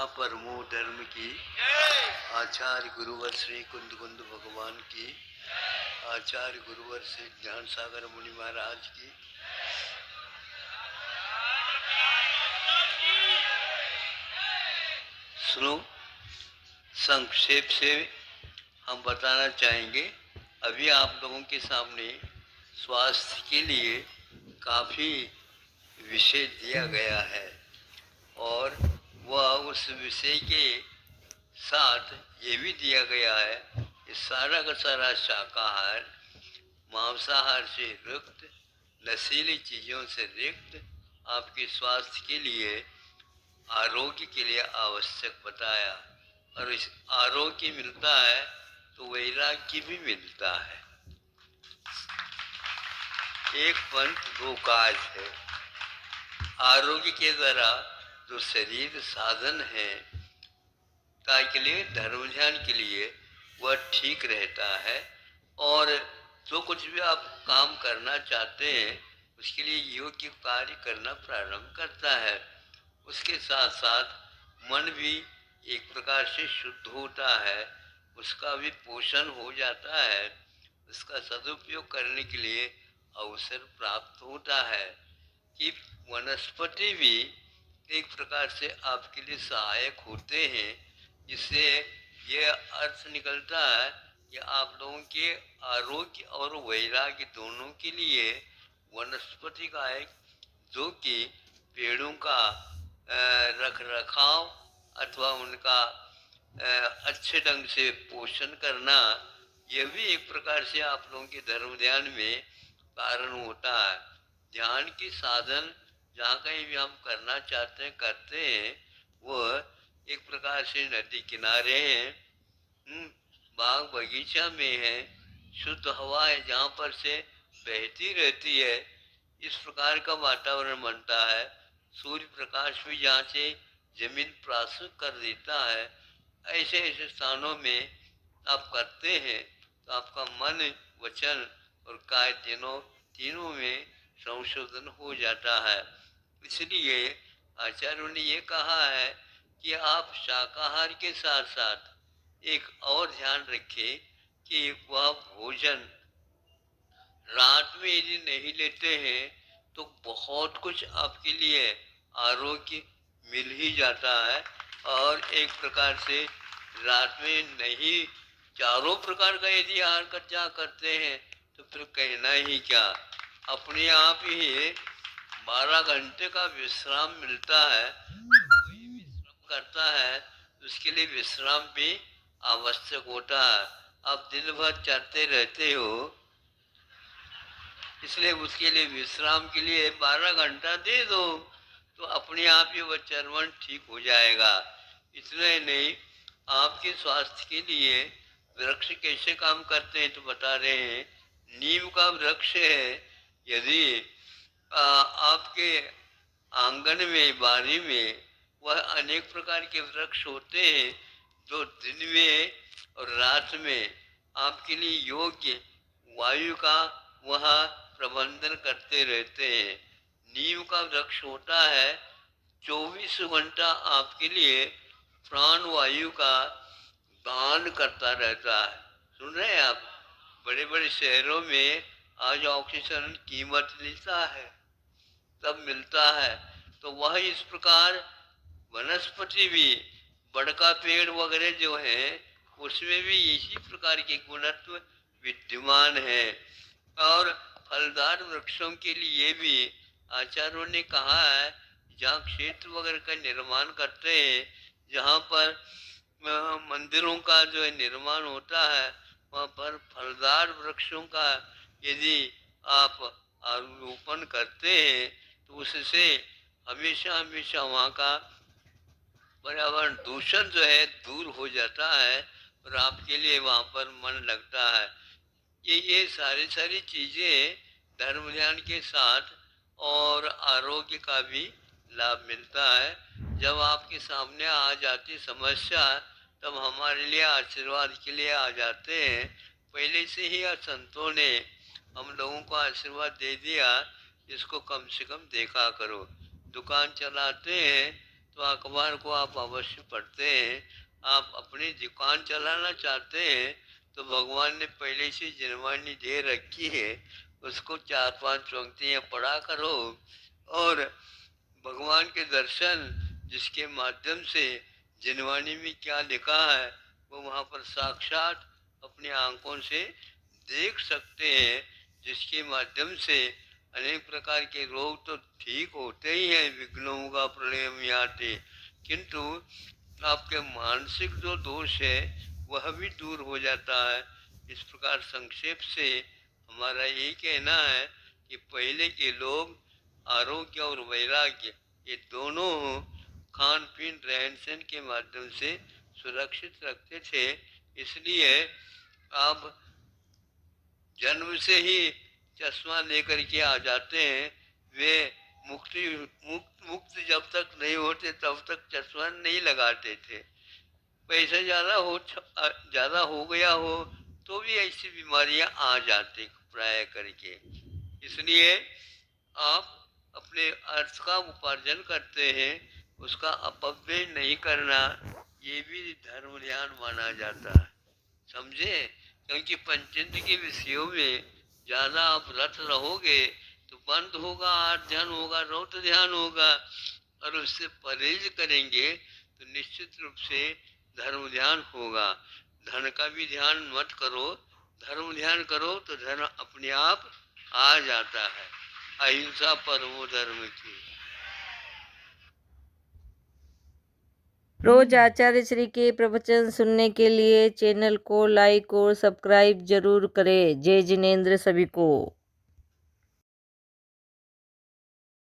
परमो धर्म की, आचार्य गुरुवर श्री कुंद कुंद भगवान की, आचार्य गुरुवर श्री ज्ञान सागर मुनि महाराज की। सुनो, संक्षेप से हम बताना चाहेंगे। अभी आप लोगों के सामने स्वास्थ्य के लिए काफ़ी विषय दिया गया है और वह उस विषय के साथ ये भी दिया गया है कि सारा का सारा शाकाहार, मांसाहार से युक्त, नशीली चीज़ों से रिक्त आपके स्वास्थ्य के लिए, आरोग्य के लिए आवश्यक बताया। और इस आरोग्य मिलता है तो वैराग्य भी मिलता है। एक पंथ दो काज है। आरोग्य के द्वारा जो शरीर साधन है के लिए, धर्म ध्यान के लिए, वह ठीक रहता है और जो कुछ भी आप काम करना चाहते हैं उसके लिए योग्य कार्य करना प्रारंभ करता है। उसके साथ साथ मन भी एक प्रकार से शुद्ध होता है, उसका भी पोषण हो जाता है, उसका सदुपयोग करने के लिए अवसर प्राप्त होता है कि वनस्पति भी एक प्रकार से आपके लिए सहायक होते हैं। जिससे यह अर्थ निकलता है कि आप लोगों के आरोग्य और वैराग्य दोनों के लिए वनस्पति का एक, जो कि पेड़ों का रख रखाव अथवा उनका अच्छे ढंग से पोषण करना, यह भी एक प्रकार से आप लोगों के धर्म ध्यान में कारण होता है। ध्यान की साधन जहाँ कहीं भी हम करना चाहते हैं करते हैं, वह एक प्रकार से नदी किनारे हैं, बाग बगीचा में है, शुद्ध हवा है जहाँ पर से बहती रहती है, इस प्रकार का वातावरण बनता है। सूर्य प्रकाश भी जहाँ से जमीन प्रासुक कर देता है, ऐसे ऐसे स्थानों में आप करते हैं तो आपका मन, वचन और काय तीनों में संशोधन हो जाता है। इसलिए आचार्यों ने ये कहा है कि आप शाकाहार के साथ साथ एक और ध्यान रखें कि वह भोजन रात में यदि नहीं लेते हैं तो बहुत कुछ आपके लिए आरोग्य मिल ही जाता है। और एक प्रकार से रात में नहीं, चारों प्रकार का यदि आहार करते हैं तो फिर कहना ही क्या, अपने आप ही 12 घंटे का विश्राम मिलता है। कोई विश्राम करता है तो उसके लिए विश्राम भी आवश्यक होता है। आप दिन भर चलते रहते हो, इसलिए उसके लिए विश्राम के लिए 12 घंटा दे दो तो अपने आप ही वह चर्वण ठीक हो जाएगा। इतना ही नहीं, आपके स्वास्थ्य के लिए वृक्ष कैसे काम करते हैं तो बता रहे हैं। नीम का वृक्ष है, यदि आपके आंगन में, बारी में, वह अनेक प्रकार के वृक्ष होते हैं जो दिन में और रात में आपके लिए योग्य वायु का वह प्रबंधन करते रहते हैं। नीम का वृक्ष होता है 24 घंटा आपके लिए प्राण वायु का दान करता रहता है। सुन रहे हैं आप? बड़े बड़े शहरों में आज ऑक्सीजन कीमत लेता है, तब मिलता है। तो वह इस प्रकार वनस्पति भी, बड़का पेड़ वगैरह जो है उसमें भी इसी प्रकार के गुणत्व विद्यमान है। और फलदार वृक्षों के लिए भी आचार्यों ने कहा है, जहाँ क्षेत्र वगैरह का निर्माण करते हैं, जहाँ पर मंदिरों का जो है निर्माण होता है, वहाँ पर फलदार वृक्षों का यदि आप आरोपण करते हैं तो उससे हमेशा हमेशा वहाँ का पर्यावरण दूषण जो है दूर हो जाता है और आपके लिए वहाँ पर मन लगता है। ये सारी चीज़ें धर्म ध्यान के साथ और आरोग्य का भी लाभ मिलता है। जब आपके सामने आ जाती समस्या तब हमारे लिए आशीर्वाद के लिए आ जाते हैं। पहले से ही संतों ने हम लोगों को आशीर्वाद दे दिया, इसको कम से कम देखा करो। दुकान चलाते हैं तो अखबार को आप अवश्य पढ़ते हैं। आप अपनी दुकान चलाना चाहते हैं तो भगवान ने पहले से जिनवानी दे रखी है, उसको 4-5 पंक्तियाँ पढ़ा करो और भगवान के दर्शन जिसके माध्यम से जिनवानी में क्या लिखा है वो वहाँ पर साक्षात अपनी आंखों से देख सकते हैं, जिसके माध्यम से अनेक प्रकार के रोग तो ठीक होते ही हैं, विघ्नों का प्रलयम याते, किंतु आपके मानसिक जो दोष है वह भी दूर हो जाता है। इस प्रकार संक्षेप से हमारा यही कहना है कि पहले के लोग आरोग्य और वैराग्य ये दोनों खान पीन रहन सहन के माध्यम से सुरक्षित रखते थे। इसलिए आप जन्म से ही चश्मा लेकर के आ जाते हैं। वे मुक्त जब तक नहीं होते तब तक चश्मा नहीं लगाते थे। पैसा ज़्यादा हो गया हो तो भी ऐसी बीमारियां आ जाती प्राय करके। इसलिए आप अपने अर्थ का उपार्जन करते हैं, उसका अपव्यय नहीं करना, ये भी धर्म ध्यान माना जाता है, समझे। क्योंकि पंचेंद्र के विषयों में ज़्यादा आप रत रहोगे तो बंद होगा, आर्थ ध्यान होगा, रौद्र ध्यान होगा, और उससे परहेज करेंगे तो निश्चित रूप से धर्म ध्यान होगा। धन का भी ध्यान मत करो, धर्म ध्यान करो तो धन अपने आप आ जाता है। अहिंसा परमो धर्म की। रोज आचार्य श्री के प्रवचन सुनने के लिए चैनल को लाइक और सब्सक्राइब जरूर करें। जय जिनेंद्र सभी को।